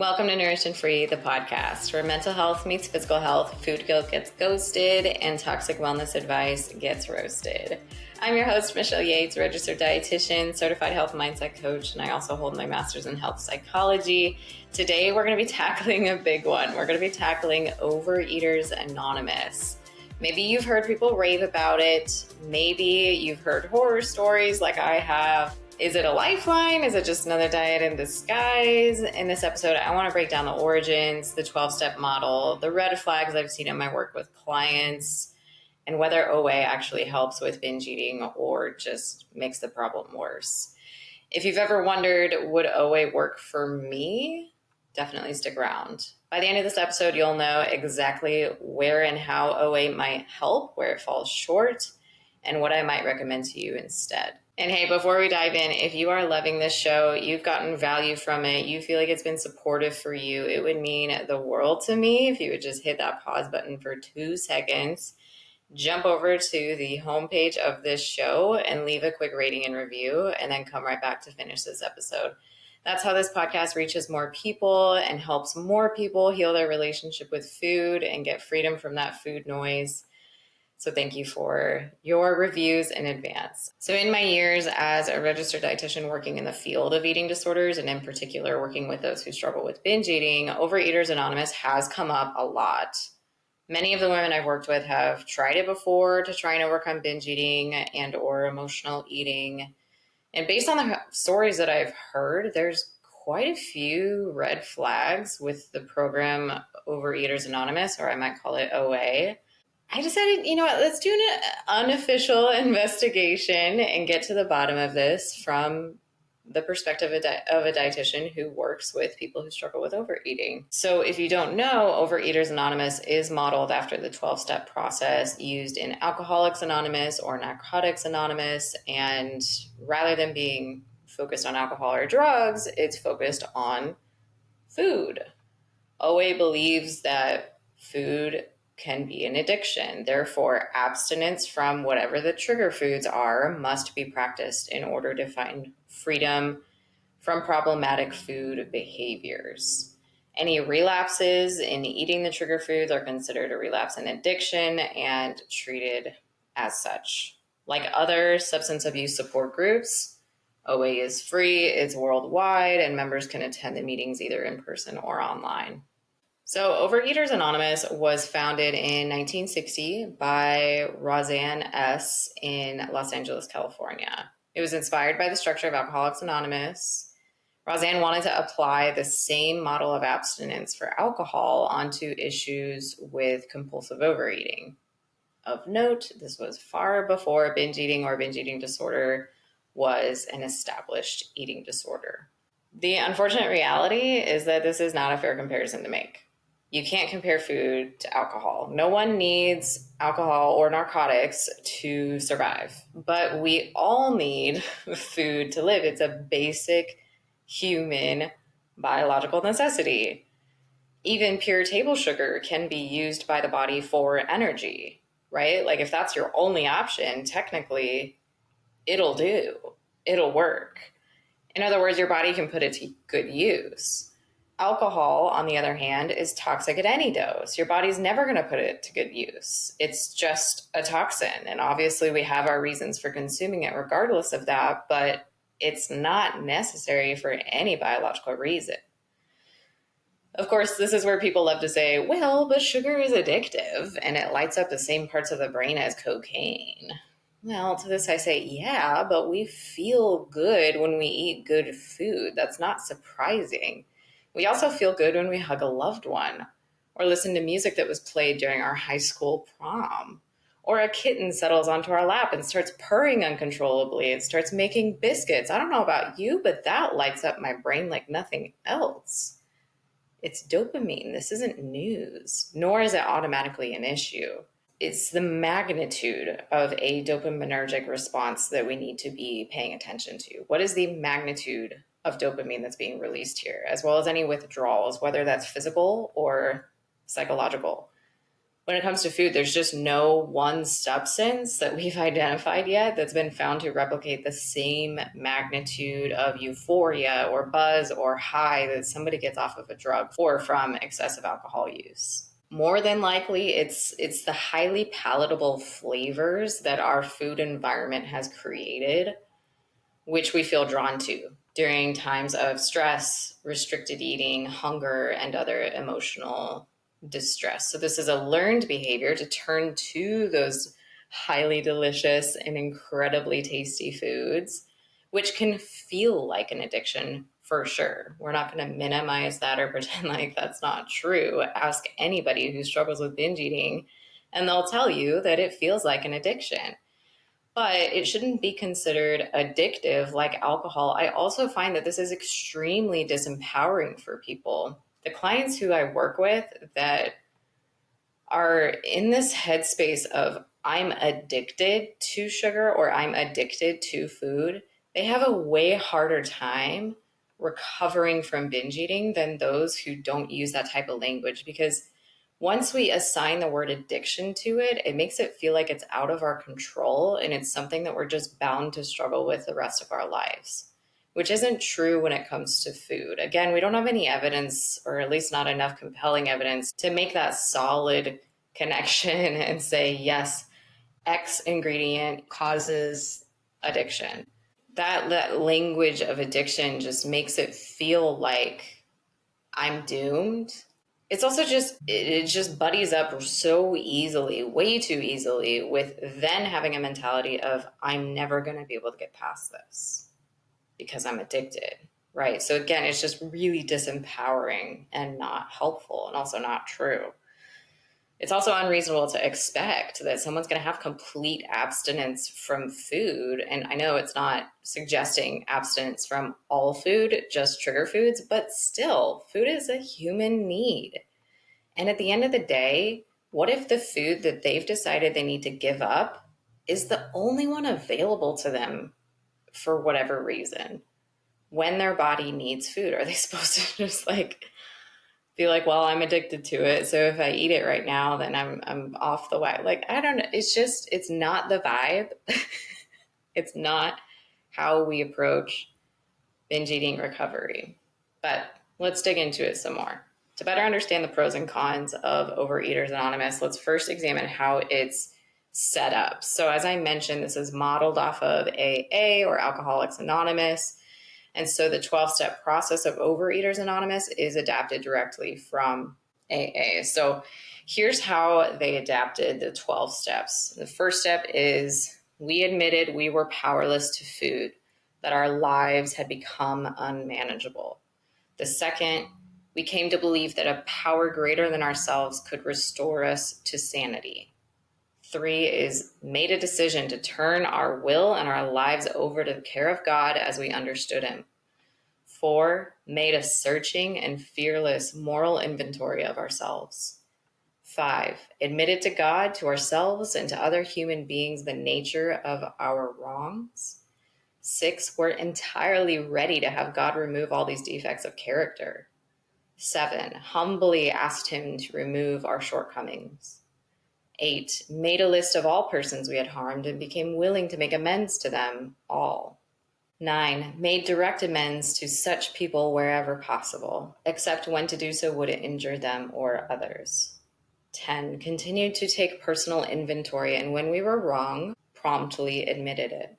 Welcome to Nourished and Free, the podcast, where mental health meets physical health, food guilt gets ghosted, and toxic wellness advice gets roasted. I'm your host, Michelle Yates, registered dietitian, certified health mindset coach, and I also hold my master's in health psychology. Today, we're going to be tackling a big one. We're going to be tackling Overeaters Anonymous. Maybe you've heard people rave about it. Maybe you've heard horror stories like I have. Is it a lifeline? Is it just another diet in disguise? In this episode, I want to break down the origins, the 12-step model, the red flags I've seen in my work with clients, and whether OA actually helps with binge eating or just makes the problem worse. If you've ever wondered, would OA work for me? Definitely stick around. By the end of this episode, you'll know exactly where and how OA might help, where it falls short, and what I might recommend to you instead. And hey, before we dive in, if you are loving this show, you've gotten value from it, you feel like it's been supportive for you, it would mean the world to me if you would just hit that pause button for 2 seconds, jump over to the homepage of this show and leave a quick rating and review, and then come right back to finish this episode. That's how this podcast reaches more people and helps more people heal their relationship with food and get freedom from that food noise. So thank you for your reviews in advance. So in my years as a registered dietitian working in the field of eating disorders, and in particular working with those who struggle with binge eating, Overeaters Anonymous has come up a lot. Many of the women I've worked with have tried it before to try and overcome binge eating and or emotional eating. And based on the stories that I've heard, there's quite a few red flags with the program Overeaters Anonymous, or I might call it OA. I decided, you know what, let's do an unofficial investigation and get to the bottom of this from the perspective of a dietitian who works with people who struggle with overeating. So if you don't know, Overeaters Anonymous is modeled after the 12-step process used in Alcoholics Anonymous or Narcotics Anonymous. And rather than being focused on alcohol or drugs, it's focused on food. OA believes that food can be an addiction. Therefore, abstinence from whatever the trigger foods are must be practiced in order to find freedom from problematic food behaviors. Any relapses in eating the trigger foods are considered a relapse in addiction and treated as such. Like other substance abuse support groups, OA is free, it's worldwide, and members can attend the meetings either in person or online. So Overeaters Anonymous was founded in 1960 by Roseanne S. in Los Angeles, California. It was inspired by the structure of Alcoholics Anonymous. Roseanne wanted to apply the same model of abstinence for alcohol onto issues with compulsive overeating. Of note, this was far before binge eating or binge eating disorder was an established eating disorder. The unfortunate reality is that this is not a fair comparison to make. You can't compare food to alcohol. No one needs alcohol or narcotics to survive, but we all need food to live. It's a basic human biological necessity. Even pure table sugar can be used by the body for energy, right? Like if that's your only option, technically it'll do. It'll work. In other words, your body can put it to good use. Alcohol, on the other hand, is toxic at any dose. Your body's never going to put it to good use. It's just a toxin. And obviously we have our reasons for consuming it regardless of that, but it's not necessary for any biological reason. Of course, this is where people love to say, well, but sugar is addictive and it lights up the same parts of the brain as cocaine. Well, to this I say, yeah, but we feel good when we eat good food. That's not surprising. We also feel good when we hug a loved one, or listen to music that was played during our high school prom, or a kitten settles onto our lap and starts purring uncontrollably. It starts making biscuits. I don't know about you, but that lights up my brain like nothing else. It's dopamine. This isn't news, nor is it automatically an issue. It's the magnitude of a dopaminergic response that we need to be paying attention to. What is the magnitude of dopamine that's being released here, as well as any withdrawals, whether that's physical or psychological? when it comes to food, there's just no one substance that we've identified yet that's been found to replicate the same magnitude of euphoria or buzz or high that somebody gets off of a drug or from excessive alcohol use. More than likely, it's the highly palatable flavors that our food environment has created, which we feel drawn to during times of stress, restricted eating, hunger, and other emotional distress. So this is a learned behavior to turn to those highly delicious and incredibly tasty foods, which can feel like an addiction for sure. We're not going to minimize that or pretend like that's not true. Ask anybody who struggles with binge eating, and they'll tell you that it feels like an addiction. But it shouldn't be considered addictive like alcohol. I also find that this is extremely disempowering for people. The clients who I work with that are in this headspace of I'm addicted to sugar or I'm addicted to food, they have a way harder time recovering from binge eating than those who don't use that type of language, because once we assign the word addiction to it, it makes it feel like it's out of our control and it's something that we're just bound to struggle with the rest of our lives, which isn't true when it comes to food. Again, we don't have any evidence, or at least not enough compelling evidence, to make that solid connection and say, yes, X ingredient causes addiction. That language of addiction just makes it feel like I'm doomed. It's also it just buddies up so easily, way too easily, with then having a mentality of I'm never going to be able to get past this because I'm addicted, right? So again, it's just really disempowering and not helpful and also not true. It's also unreasonable to expect that someone's going to have complete abstinence from food. And I know it's not suggesting abstinence from all food, just trigger foods, but still, food is a human need. And at the end of the day, what if the food that they've decided they need to give up is the only one available to them for whatever reason? When their body needs food, are they supposed to just be like, well, I'm addicted to it, so if I eat it right now, then I'm off the way? Like, I don't know. It's not the vibe. It's not how we approach binge eating recovery. But let's dig into it some more. To better understand the pros and cons of Overeaters Anonymous, let's first examine how it's set up. So as I mentioned, this is modeled off of AA, or Alcoholics Anonymous. And so the 12-step process of Overeaters Anonymous is adapted directly from AA. So here's how they adapted the 12 steps. The first step is we admitted we were powerless to food, that our lives had become unmanageable. The second, we came to believe that a power greater than ourselves could restore us to sanity. 3 is made a decision to turn our will and our lives over to the care of God as we understood him. 4, made a searching and fearless moral inventory of ourselves. 5, admitted to God, to ourselves, and to other human beings the nature of our wrongs. 6, we're entirely ready to have God remove all these defects of character. 7, humbly asked him to remove our shortcomings. 8, made a list of all persons we had harmed and became willing to make amends to them all. 9, made direct amends to such people wherever possible, except when to do so would injure them or others. 10, continued to take personal inventory, and when we were wrong, promptly admitted it.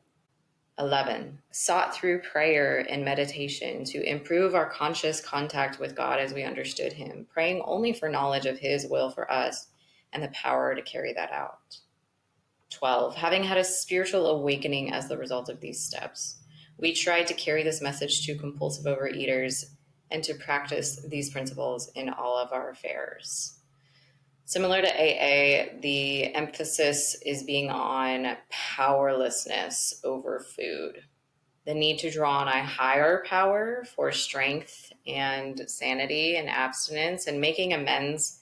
11, sought through prayer and meditation to improve our conscious contact with God as we understood him, praying only for knowledge of his will for us and the power to carry that out. 12, having had a spiritual awakening as the result of these steps, we tried to carry this message to compulsive overeaters and to practice these principles in all of our affairs. Similar to AA, the emphasis is being on powerlessness over food. The need to draw on a higher power for strength and sanity and abstinence, and making amends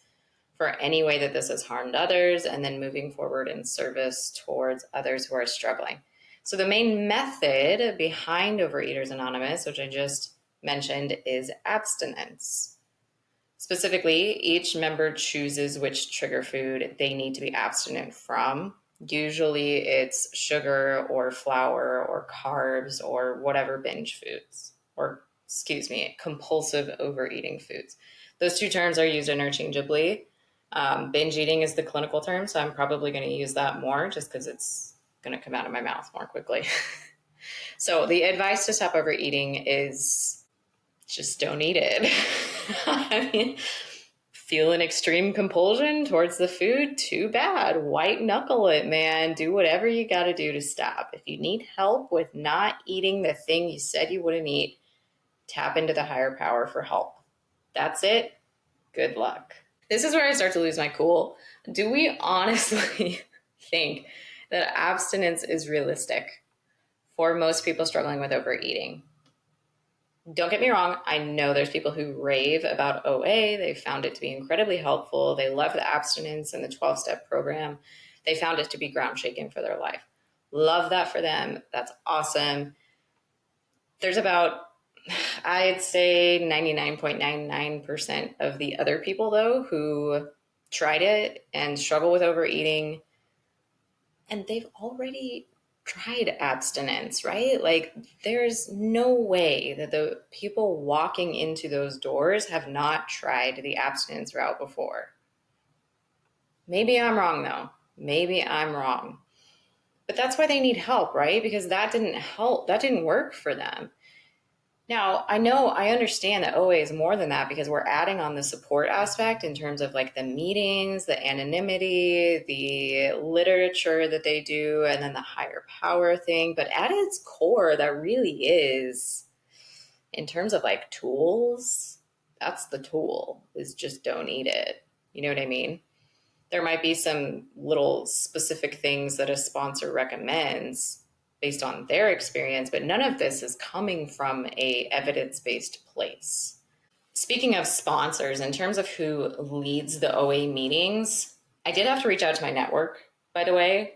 for any way that this has harmed others, and then moving forward in service towards others who are struggling. So the main method behind Overeaters Anonymous, which I just mentioned, is abstinence. Specifically, each member chooses which trigger food they need to be abstinent from. Usually it's sugar or flour or carbs or whatever binge foods, or compulsive overeating foods. Those two terms are used interchangeably. Binge eating is the clinical term, so I'm probably going to use that more just because it's going to come out of my mouth more quickly. So the advice to stop overeating is just don't eat it. I mean, feel an extreme compulsion towards the food? Too bad. White knuckle it, man. Do whatever you got to do to stop. If you need help with not eating the thing you said you wouldn't eat, tap into the higher power for help. That's it. Good luck. This is where I start to lose my cool. Do we honestly think that abstinence is realistic for most people struggling with overeating? Don't get me wrong. I know there's people who rave about OA. They found it to be incredibly helpful. They love the abstinence and the 12-step program. They found it to be ground shaking for their life. Love that for them. That's awesome. There's about, I'd say 99.99% of the other people, though, who tried it and struggle with overeating, and they've already tried abstinence, right? Like, there's no way that the people walking into those doors have not tried the abstinence route before. Maybe I'm wrong, though. Maybe I'm wrong. But that's why they need help, right? Because that didn't help. That didn't work for them. Now, I understand that OA is more than that because we're adding on the support aspect in terms of like the meetings, the anonymity, the literature that they do, and then the higher power thing. But at its core, that really is, in terms of like tools, that's the tool, is just don't eat it. You know what I mean? There might be some little specific things that a sponsor recommends based on their experience, but none of this is coming from a evidence-based place. Speaking of sponsors, in terms of who leads the OA meetings, I did have to reach out to my network, by the way,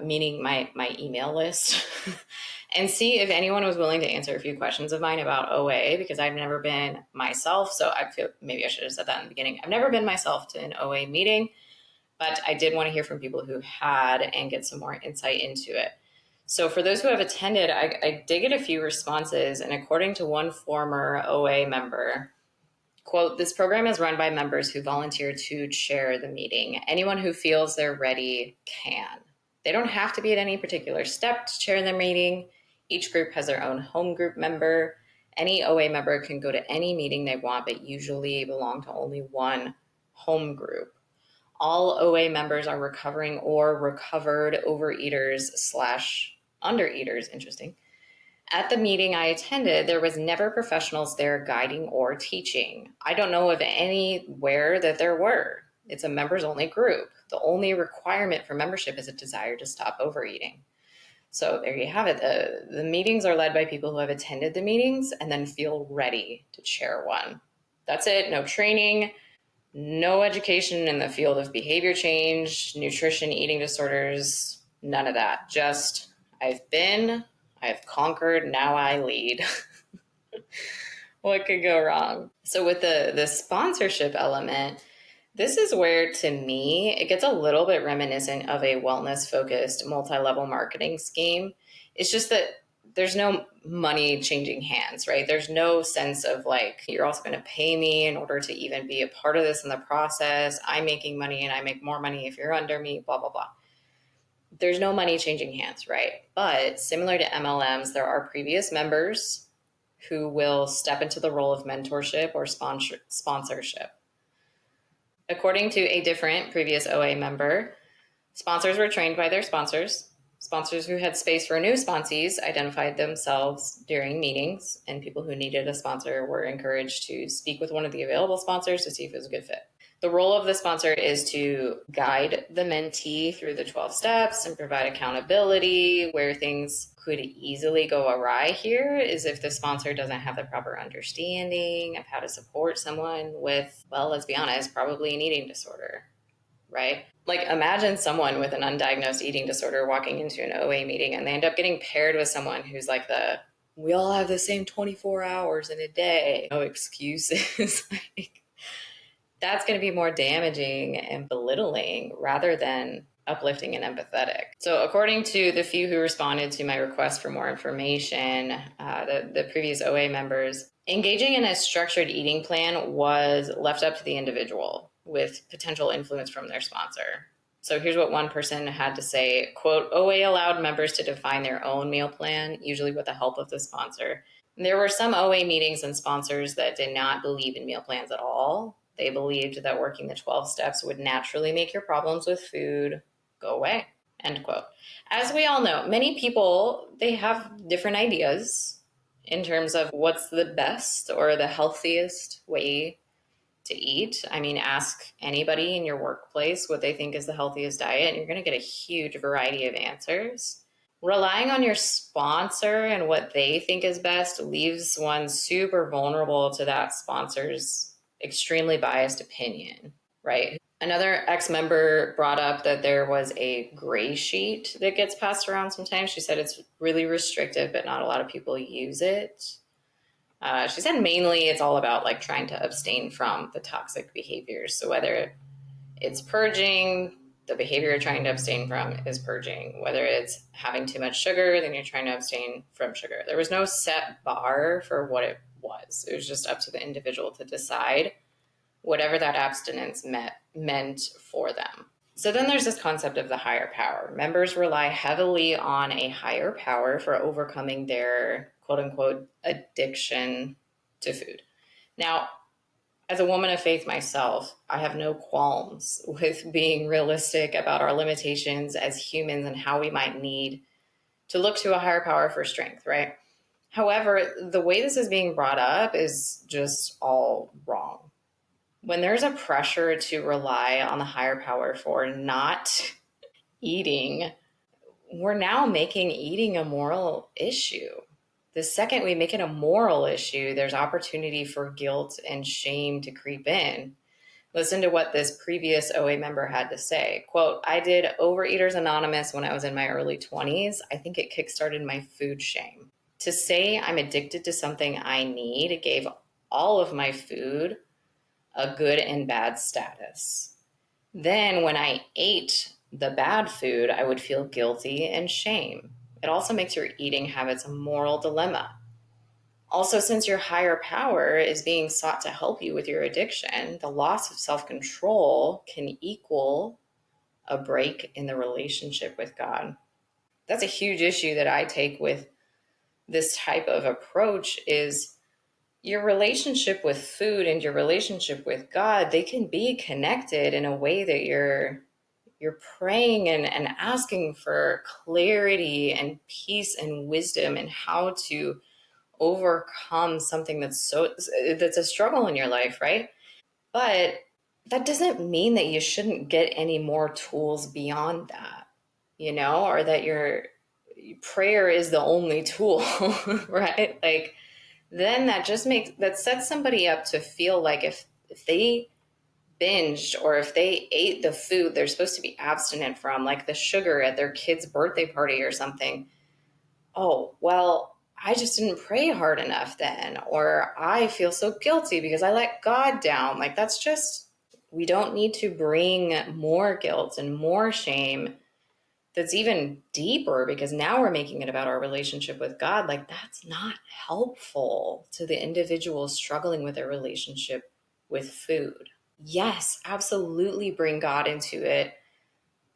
meaning my email list, and see if anyone was willing to answer a few questions of mine about OA, because I've never been myself. So I feel maybe I should have said that in the beginning. I've never been myself to an OA meeting, but I did want to hear from people who had and get some more insight into it. So for those who have attended, I did get a few responses, and according to one former OA member, quote, "This program is run by members who volunteer to chair the meeting. Anyone who feels they're ready can. They don't have to be at any particular step to chair the meeting. Each group has their own home group member. Any OA member can go to any meeting they want, but usually belong to only one home group. All OA members are recovering or recovered overeaters/undereaters." Interesting. "At the meeting I attended, there was never professionals there guiding or teaching. I don't know of anywhere that there were. It's a members only group. The only requirement for membership is a desire to stop overeating." So there you have it. The meetings are led by people who have attended the meetings and then feel ready to chair one. That's it. No training. No education in the field of behavior change, nutrition, eating disorders, none of that. Just, I've conquered, now I lead. What could go wrong? So with the sponsorship element, this is where, to me, it gets a little bit reminiscent of a wellness-focused multi-level marketing scheme. It's just that there's no money changing hands, right? There's no sense of like, you're also going to pay me in order to even be a part of this in the process. I'm making money and I make more money if you're under me, blah, blah, blah. There's no money changing hands, right? But similar to MLMs, there are previous members who will step into the role of mentorship or sponsorship. According to a different previous OA member, sponsors were trained by their sponsors. Sponsors who had space for new sponsees identified themselves during meetings, and people who needed a sponsor were encouraged to speak with one of the available sponsors to see if it was a good fit. The role of the sponsor is to guide the mentee through the 12 steps and provide accountability. Where things could easily go awry here is if the sponsor doesn't have the proper understanding of how to support someone with, well, let's be honest, probably an eating disorder, right? Like, imagine someone with an undiagnosed eating disorder walking into an OA meeting and they end up getting paired with someone who's like we all have the same 24 hours in a day. No excuses. Like, that's going to be more damaging and belittling rather than uplifting and empathetic. So according to the few who responded to my request for more information, the previous OA members, engaging in a structured eating plan was left up to the individual with potential influence from their sponsor. So here's what one person had to say, quote, OA allowed members to define their own meal plan, usually with the help of the sponsor. There were some OA meetings and sponsors that did not believe in meal plans at all. They believed that working the 12 steps would naturally make your problems with food go away, end quote. As we all know, many people, they have different ideas in terms of what's the best or the healthiest way to eat. I mean, ask anybody in your workplace what they think is the healthiest diet, and you're going to get a huge variety of answers. Relying on your sponsor and what they think is best leaves one super vulnerable to that sponsor's extremely biased opinion, right? Another ex-member brought up that there was a gray sheet that gets passed around sometimes. She said it's really restrictive, but not a lot of people use it. She said mainly it's all about like trying to abstain from the toxic behaviors. So whether it's purging, the behavior you're trying to abstain from is purging. Whether it's having too much sugar, then you're trying to abstain from sugar. There was no set bar for what it was. It was just up to the individual to decide whatever that abstinence meant for them. So then there's this concept of the higher power. Members rely heavily on a higher power for overcoming their quote unquote addiction to food. Now, as a woman of faith myself, I have no qualms with being realistic about our limitations as humans and how we might need to look to a higher power for strength, right? However, the way this is being brought up is just all wrong. When there's a pressure to rely on the higher power for not eating, we're now making eating a moral issue. The second we make it a moral issue, there's opportunity for guilt and shame to creep in. Listen to what this previous OA member had to say. Quote, I did Overeaters Anonymous when I was in my early 20s. I think it kickstarted my food shame. To say I'm addicted to something I need gave all of my food a good and bad status. Then when I ate the bad food, I would feel guilty and shame. It also makes your eating habits a moral dilemma. Also, since your higher power is being sought to help you with your addiction, the loss of self-control can equal a break in the relationship with God. That's a huge issue that I take with this type of approach is your relationship with food and your relationship with God, they can be connected in a way that you're praying and asking for clarity and peace and wisdom and how to overcome something that's a struggle in your life, right? But that doesn't mean that you shouldn't get any more tools beyond that, or that your prayer is the only tool, right? Like, then that sets somebody up to feel like if they binged or if they ate the food they're supposed to be abstinent from, like the sugar at their kid's birthday party or something, oh, well, I just didn't pray hard enough then, or I feel so guilty because I let God down. Like we don't need to bring more guilt and more shame that's even deeper, because now we're making it about our relationship with God. Like, that's not helpful to the individual struggling with their relationship with food. Yes, absolutely bring God into it.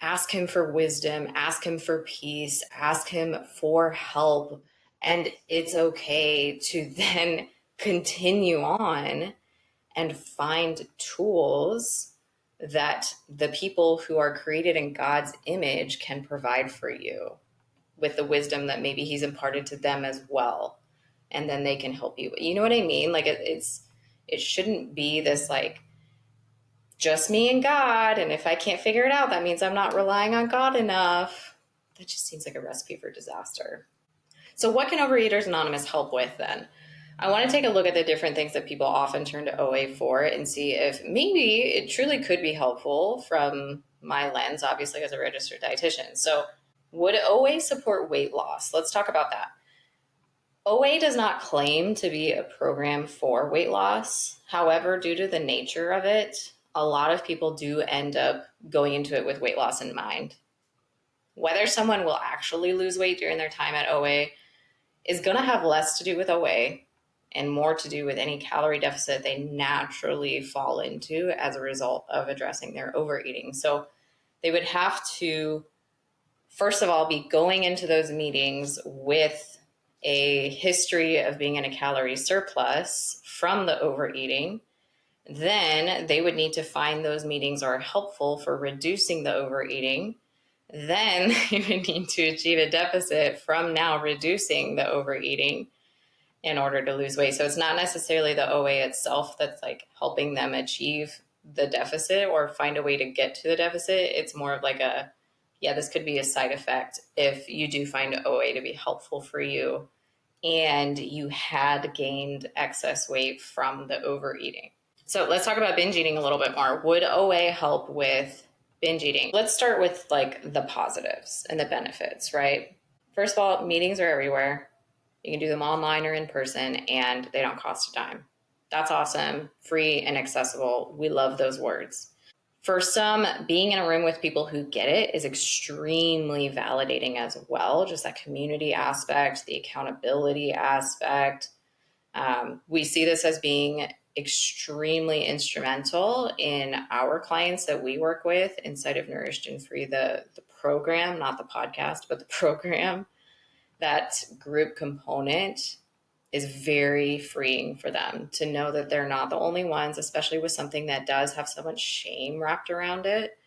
Ask him for wisdom, ask him for peace, ask him for help. And it's okay to then continue on and find tools that the people who are created in God's image can provide for you with the wisdom that maybe he's imparted to them as well. And then they can help you. You know what I mean? Like it shouldn't be this like just me and God. And if I can't figure it out, that means I'm not relying on God enough. That just seems like a recipe for disaster. So what can Overeaters Anonymous help with then? I want to take a look at the different things that people often turn to OA for and see if maybe it truly could be helpful from my lens, obviously, as a registered dietitian. So would OA support weight loss? Let's talk about that. OA does not claim to be a program for weight loss. However, due to the nature of it, a lot of people do end up going into it with weight loss in mind. Whether someone will actually lose weight during their time at OA is going to have less to do with OA and more to do with any calorie deficit they naturally fall into as a result of addressing their overeating. So they would have to, first of all, be going into those meetings with a history of being in a calorie surplus from the overeating. Then they would need to find those meetings are helpful for reducing the overeating. Then they would need to achieve a deficit from now reducing the overeating in order to lose weight. So it's not necessarily the OA itself that's like helping them achieve the deficit or find a way to get to the deficit. It's more of like this could be a side effect if you do find OA to be helpful for you and you had gained excess weight from the overeating. So let's talk about binge eating a little bit more. Would OA help with binge eating? Let's start with like the positives and the benefits, right? First of all, meetings are everywhere. You can do them online or in person, and they don't cost a dime. That's awesome, free and accessible. We love those words. For some, being in a room with people who get it is extremely validating as well. Just that community aspect, the accountability aspect. We see this as being extremely instrumental in our clients that we work with inside of Nourished and Free, the program, not the podcast, but the program. That group component is very freeing for them to know that they're not the only ones, especially with something that does have so much shame wrapped around it.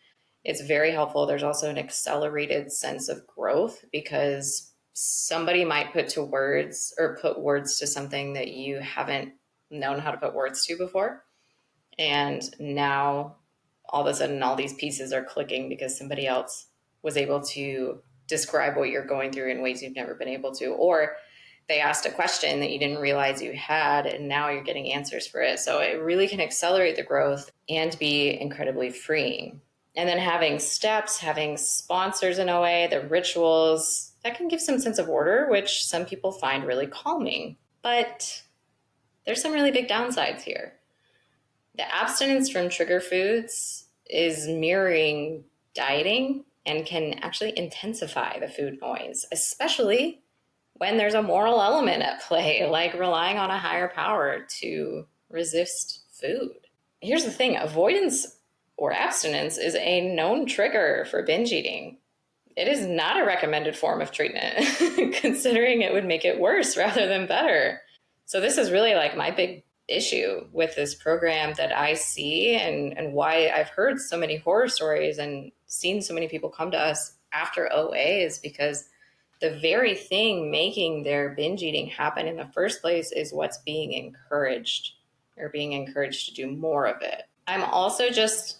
It's very helpful. There's also an accelerated sense of growth because somebody might put words to something that you haven't known how to put words to before. And now all of a sudden, all these pieces are clicking because somebody else was able to describe what you're going through in ways you've never been able to, or they asked a question that you didn't realize you had, and now you're getting answers for it. So it really can accelerate the growth and be incredibly freeing. And then having steps, having sponsors in OA, the rituals, that can give some sense of order, which some people find really calming. But there's some really big downsides here. The abstinence from trigger foods is mirroring dieting and can actually intensify the food noise, especially when there's a moral element at play, like relying on a higher power to resist food. Here's the thing, avoidance or abstinence is a known trigger for binge eating. It is not a recommended form of treatment, considering it would make it worse rather than better. So this is really like my big issue with this program that I see and why I've heard so many horror stories and seen so many people come to us after OA is because the very thing making their binge eating happen in the first place is what's being encouraged or being encouraged to do more of it. I'm also just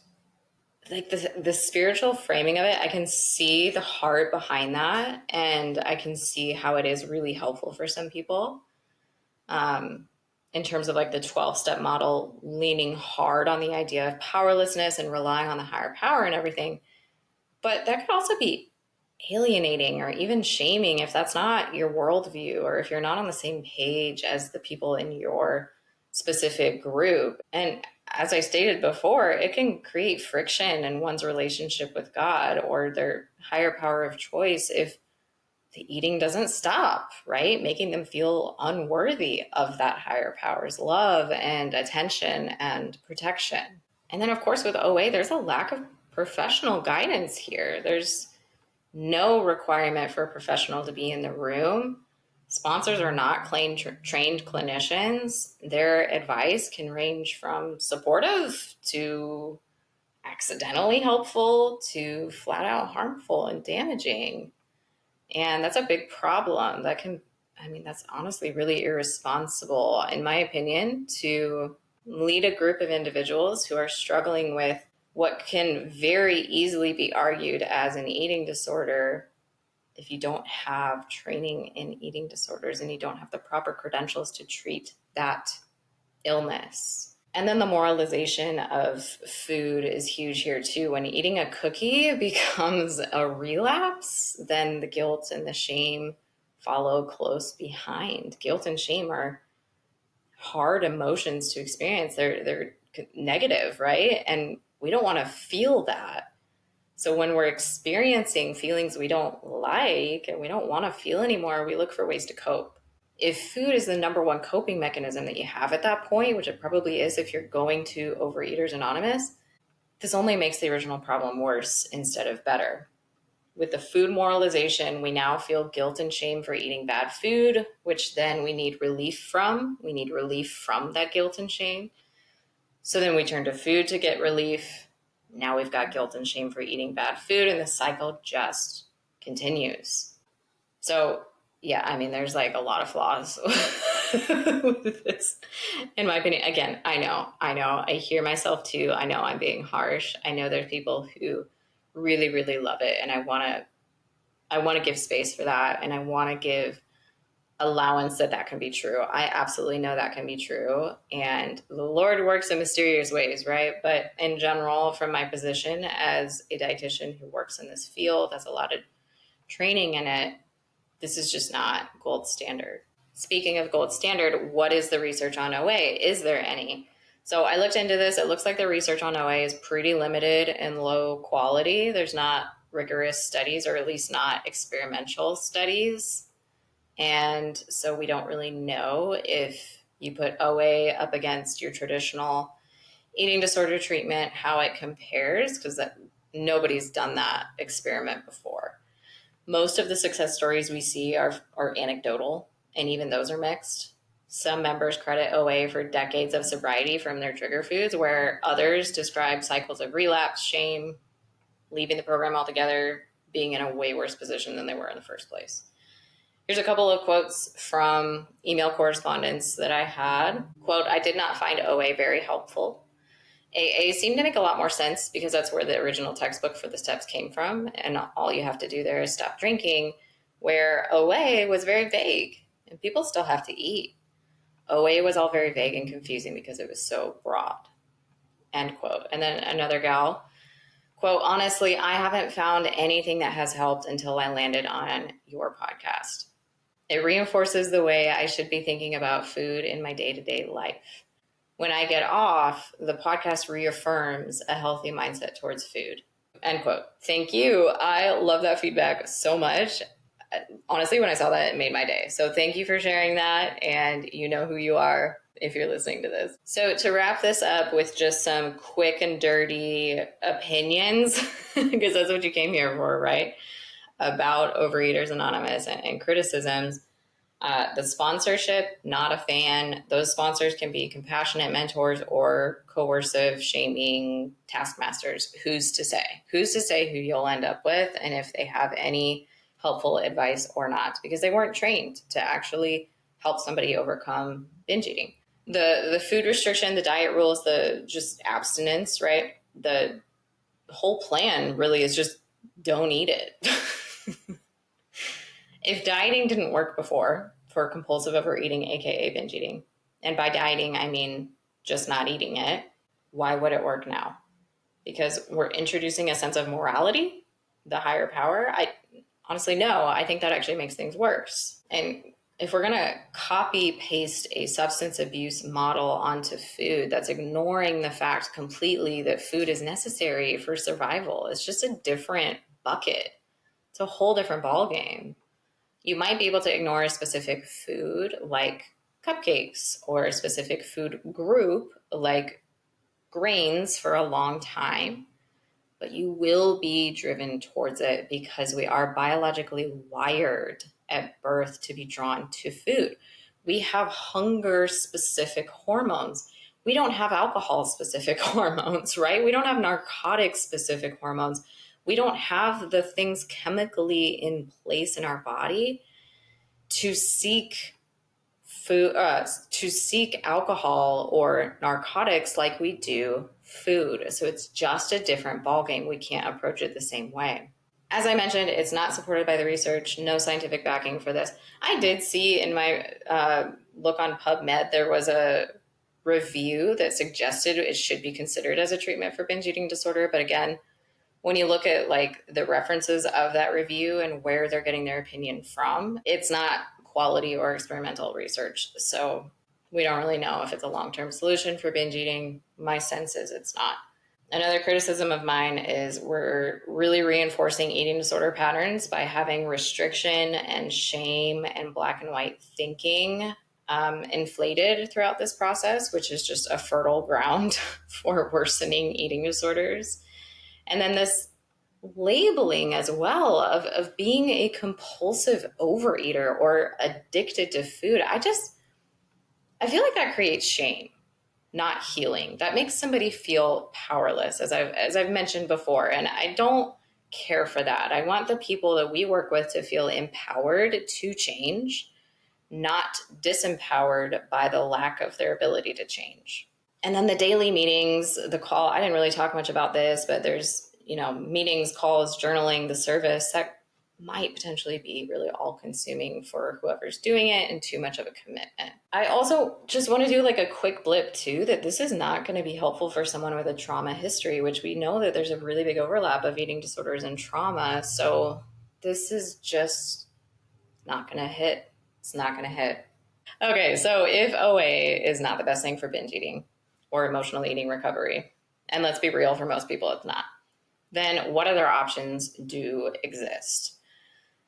like the spiritual framing of it. I can see the heart behind that, and I can see how it is really helpful for some people. In terms of like the 12-step model, leaning hard on the idea of powerlessness and relying on the higher power and everything. But that could also be alienating or even shaming if that's not your worldview or if you're not on the same page as the people in your specific group. And as I stated before, it can create friction in one's relationship with God or their higher power of choice if the eating doesn't stop, right? Making them feel unworthy of that higher power's love and attention and protection. And then, of course, with OA, there's a lack of professional guidance here. There's no requirement for a professional to be in the room. Sponsors are not trained clinicians. Their advice can range from supportive to accidentally helpful to flat out harmful and damaging. And that's a big problem. That's honestly really irresponsible, in my opinion, to lead a group of individuals who are struggling with what can very easily be argued as an eating disorder if you don't have training in eating disorders and you don't have the proper credentials to treat that illness. And then the moralization of food is huge here too. When eating a cookie becomes a relapse, then the guilt and the shame follow close behind. Guilt and shame are hard emotions to experience. They're negative, right? And we don't want to feel that. So when we're experiencing feelings we don't like and we don't want to feel anymore, we look for ways to cope. If food is the number one coping mechanism that you have at that point, which it probably is if you're going to Overeaters Anonymous, this only makes the original problem worse instead of better. With the food moralization, we now feel guilt and shame for eating bad food, which then we need relief from. We need relief from that guilt and shame. So then we turn to food to get relief. Now we've got guilt and shame for eating bad food, and the cycle just continues. So, yeah, I mean, there's like a lot of flaws with this, in my opinion. Again, I know. I hear myself too. I know I'm being harsh. I know there's people who really, really love it, and I want to give space for that, and I want to give allowance that can be true. I absolutely know that can be true, and the Lord works in mysterious ways, right? But in general, from my position as a dietitian who works in this field, has a lot of training in it, this is just not gold standard. Speaking of gold standard, what is the research on OA? Is there any? So I looked into this. It looks like the research on OA is pretty limited and low quality. There's not rigorous studies, or at least not experimental studies. And so we don't really know if you put OA up against your traditional eating disorder treatment, how it compares, because nobody's done that experiment before. Most of the success stories we see are anecdotal, and even those are mixed. Some members credit OA for decades of sobriety from their trigger foods, where others describe cycles of relapse, shame, leaving the program altogether, being in a way worse position than they were in the first place. Here's a couple of quotes from email correspondence that I had. Quote, "I did not find OA very helpful. AA seemed to make a lot more sense because that's where the original textbook for the steps came from, and all you have to do there is stop drinking," where OA was very vague, and people still have to eat. OA was all very vague and confusing because it was so broad, end quote. And then another gal, quote, "Honestly, I haven't found anything that has helped until I landed on your podcast. It reinforces the way I should be thinking about food in my day-to-day life. When I get off, the podcast reaffirms a healthy mindset towards food," end quote. Thank you. I love that feedback so much. Honestly, when I saw that, it made my day. So thank you for sharing that. And you know who you are if you're listening to this. So to wrap this up with just some quick and dirty opinions, because that's what you came here for, right? About Overeaters Anonymous and criticisms. The sponsorship, not a fan. Those sponsors can be compassionate mentors or coercive, shaming taskmasters. Who's to say? Who's to say who you'll end up with and if they have any helpful advice or not? Because they weren't trained to actually help somebody overcome binge eating. The food restriction, the diet rules, the just abstinence, right? The whole plan really is just don't eat it. If dieting didn't work before for compulsive overeating, aka binge eating, and by dieting I mean just not eating it, why would it work now? Because we're introducing a sense of morality, the higher power? I honestly, no, I think that actually makes things worse. And if we're going to copy paste a substance abuse model onto food, that's ignoring the fact completely that food is necessary for survival. It's just a different bucket. It's a whole different ballgame. You might be able to ignore a specific food like cupcakes or a specific food group like grains for a long time, but you will be driven towards it because we are biologically wired at birth to be drawn to food. We have hunger-specific hormones. We don't have alcohol-specific hormones, right? We don't have narcotic-specific hormones. We don't have the things chemically in place in our body to seek food, to seek alcohol or narcotics like we do food. So it's just a different ballgame. We can't approach it the same way. As I mentioned, it's not supported by the research, no scientific backing for this. I did see in my look on PubMed, there was a review that suggested it should be considered as a treatment for binge eating disorder. But again, when you look at like the references of that review and where they're getting their opinion from, it's not quality or experimental research. So We don't really know if it's a long-term solution for binge eating. My sense is it's not. Another criticism of mine is we're really reinforcing eating disorder patterns by having restriction and shame and black and white thinking inflated throughout this process, which is just a fertile ground for worsening eating disorders. And then this labeling as well of being a compulsive overeater or addicted to food. I feel like that creates shame, not healing. That makes somebody feel powerless, as I've mentioned before, and I don't care for that. I want the people that we work with to feel empowered to change, not disempowered by the lack of their ability to change. And then the daily meetings, the call, I didn't really talk much about this, but there's, meetings, calls, journaling, the service that might potentially be really all consuming for whoever's doing it and too much of a commitment. I also just want to do like a quick blip too, that this is not going to be helpful for someone with a trauma history, which we know that there's a really big overlap of eating disorders and trauma. So this is just not going to hit. It's not going to hit. Okay, so if OA is not the best thing for binge eating or emotional eating recovery, and let's be real, for most people it's not, then what other options do exist?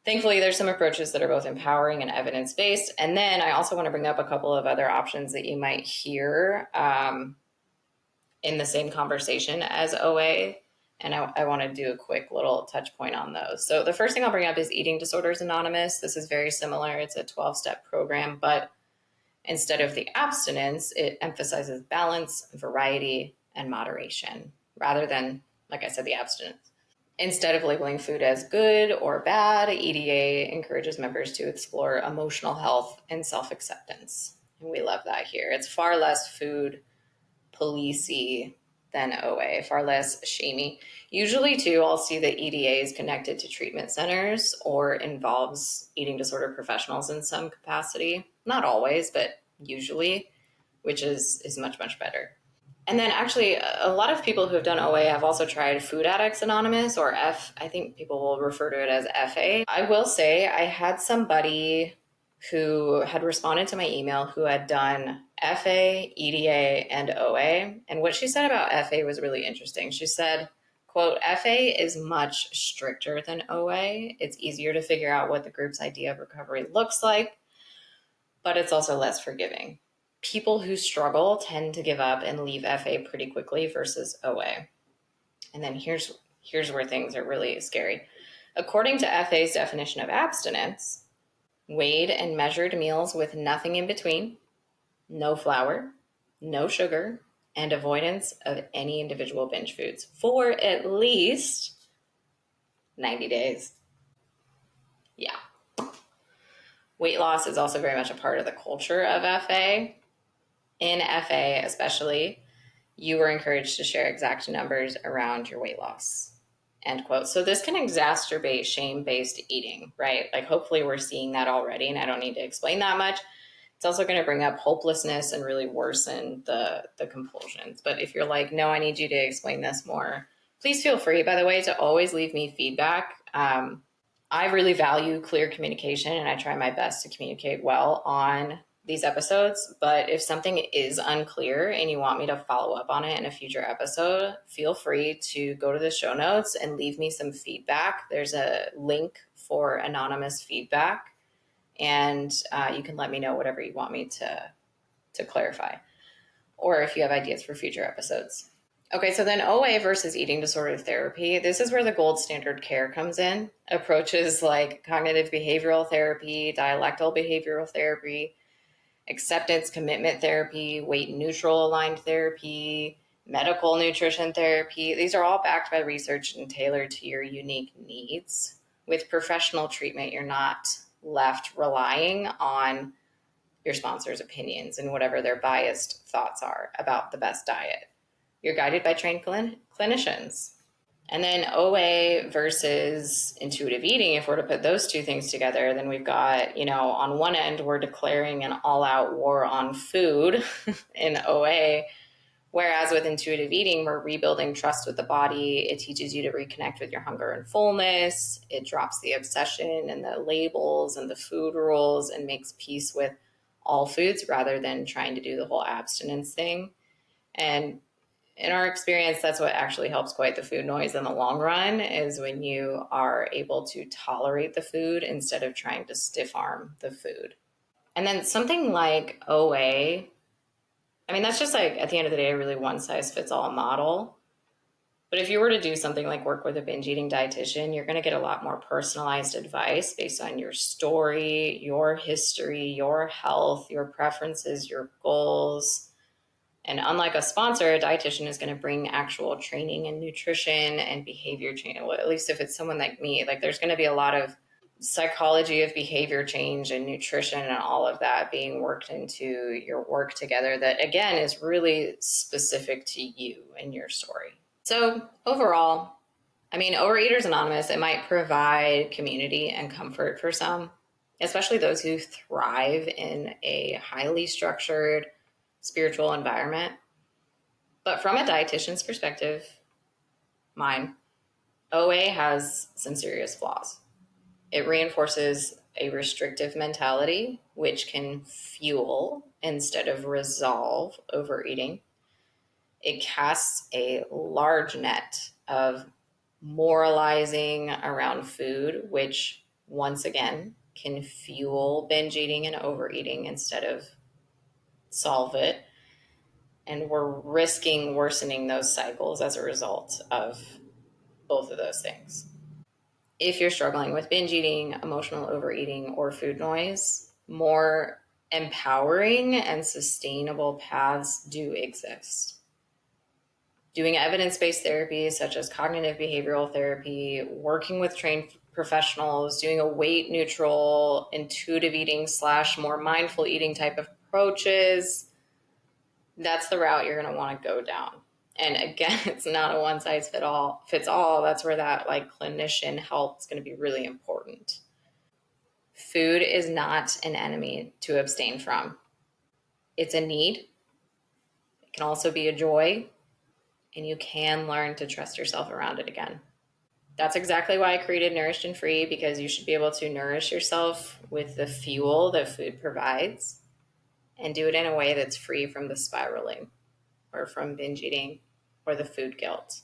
Thankfully, there's some approaches that are both empowering and evidence-based. And then I also want to bring up a couple of other options that you might hear in the same conversation as OA. And I want to do a quick little touch point on those. So the first thing I'll bring up is Eating Disorders Anonymous. This is very similar. It's a 12-step program, but instead of the abstinence, it emphasizes balance, variety, and moderation, rather than, like I said, the abstinence. Instead of labeling food as good or bad, EDA encourages members to explore emotional health and self-acceptance. And we love that here. It's far less food policey than OA, far less shamey. Usually, too, I'll see that EDA is connected to treatment centers or involves eating disorder professionals in some capacity. Not always, but usually, which is much, much better. And then actually, a lot of people who have done OA have also tried Food Addicts Anonymous, or I think people will refer to it as FA. I will say I had somebody who had responded to my email who had done FA, EDA, and OA. And what she said about FA was really interesting. She said, quote, FA is much stricter than OA. It's easier to figure out what the group's idea of recovery looks like, but it's also less forgiving. People who struggle tend to give up and leave FA pretty quickly versus OA. And then here's where things are really scary. According to FA's definition of abstinence, weighed and measured meals with nothing in between, no flour, no sugar, and avoidance of any individual binge foods for at least 90 days. Yeah. Weight loss is also very much a part of the culture of FA. In FA, especially, you were encouraged to share exact numbers around your weight loss, end quote. So this can exacerbate shame-based eating, right? Like hopefully we're seeing that already, and I don't need to explain that much. It's also going to bring up hopelessness and really worsen the compulsions. But if you're like, no, I need you to explain this more, please feel free, by the way, to always leave me feedback. I really value clear communication, and I try my best to communicate well on these episodes, but if something is unclear and you want me to follow up on it in a future episode, feel free to go to the show notes and leave me some feedback. There's a link for anonymous feedback, and you can let me know whatever you want me to clarify, or if you have ideas for future episodes. Okay, so then OA versus eating disorder therapy. This is where the gold standard care comes in. Approaches like cognitive behavioral therapy, dialectal behavioral therapy, acceptance commitment therapy, weight neutral aligned therapy, medical nutrition therapy. These are all backed by research and tailored to your unique needs. With professional treatment, you're not left relying on your sponsor's opinions and whatever their biased thoughts are about the best diet. You're guided by trained clinicians. And then OA versus intuitive eating, if we're to put those two things together, then we've got, on one end, we're declaring an all-out war on food in OA, whereas with intuitive eating, we're rebuilding trust with the body. It teaches you to reconnect with your hunger and fullness. It drops the obsession and the labels and the food rules and makes peace with all foods rather than trying to do the whole abstinence thing. And in our experience, that's what actually helps quiet the food noise in the long run, is when you are able to tolerate the food instead of trying to stiff arm the food. And then something like OA, I mean, that's just like, at the end of the day, a really one size fits all model. But if you were to do something like work with a binge eating dietitian, you're going to get a lot more personalized advice based on your story, your history, your health, your preferences, your goals. And unlike a sponsor, a dietitian is going to bring actual training and nutrition and behavior change. Well, at least if it's someone like me, like there's going to be a lot of psychology of behavior change and nutrition and all of that being worked into your work together that, again, is really specific to you and your story. So overall, I mean, Overeaters Anonymous, it might provide community and comfort for some, especially those who thrive in a highly structured spiritual environment. But from a dietitian's perspective, mine, OA has some serious flaws. It reinforces a restrictive mentality, which can fuel instead of resolve overeating. It casts a large net of moralizing around food, which once again can fuel binge eating and overeating instead of solve it. And we're risking worsening those cycles as a result of both of those things. If you're struggling with binge eating, emotional overeating, or food noise, more empowering and sustainable paths do exist. Doing evidence-based therapy, such as cognitive behavioral therapy, working with trained professionals, doing a weight neutral, intuitive eating / more mindful eating type of approaches, that's the route you're going to want to go down. And again, it's not a one size fits all. That's where that like clinician help is going to be really important. Food is not an enemy to abstain from. It's a need. It can also be a joy, and you can learn to trust yourself around it again. That's exactly why I created Nourished and Free, because you should be able to nourish yourself with the fuel that food provides and do it in a way that's free from the spiraling or from binge eating or the food guilt.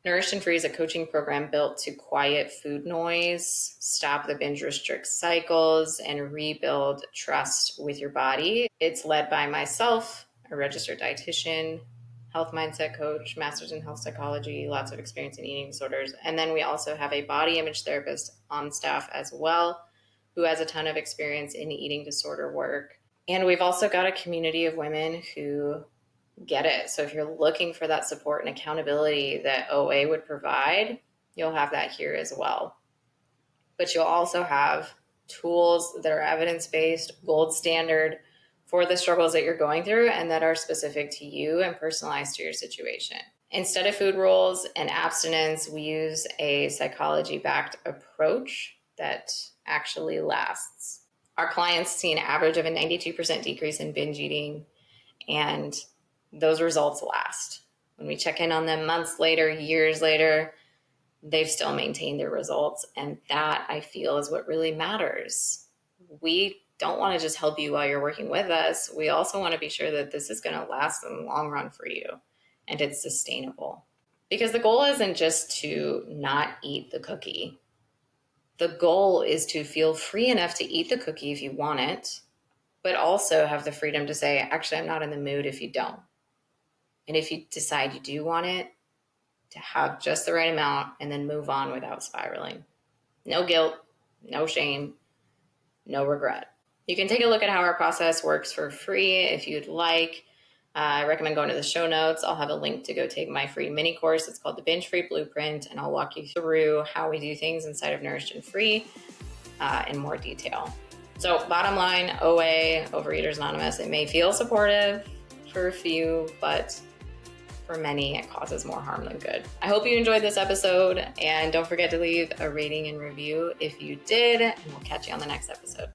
Nourished and Free is a coaching program built to quiet food noise, stop the binge-restrict cycles, and rebuild trust with your body. It's led by myself, a registered dietitian, health mindset coach, master's in health psychology, lots of experience in eating disorders. And then we also have a body image therapist on staff as well, who has a ton of experience in eating disorder work. And we've also got a community of women who get it. So if you're looking for that support and accountability that OA would provide, you'll have that here as well. But you'll also have tools that are evidence-based, gold standard for the struggles that you're going through and that are specific to you and personalized to your situation. Instead of food rules and abstinence, we use a psychology-backed approach that actually lasts. Our clients see an average of a 92% decrease in binge eating, and those results last. When we check in on them months later, years later, they've still maintained their results. And that, I feel, is what really matters. We don't want to just help you while you're working with us. We also want to be sure that this is going to last in the long run for you and it's sustainable. Because the goal isn't just to not eat the cookie. The goal is to feel free enough to eat the cookie if you want it, but also have the freedom to say, actually, I'm not in the mood if you don't. And if you decide you do want it, to have just the right amount and then move on without spiraling. No guilt, no shame, no regret. You can take a look at how our process works for free if you'd like. I recommend going to the show notes. I'll have a link to go take my free mini course. It's called the Binge Free Blueprint, and I'll walk you through how we do things inside of Nourished and Free in more detail. So bottom line, OA, Overeaters Anonymous, it may feel supportive for a few, but for many, it causes more harm than good. I hope you enjoyed this episode, and don't forget to leave a rating and review if you did, and we'll catch you on the next episode.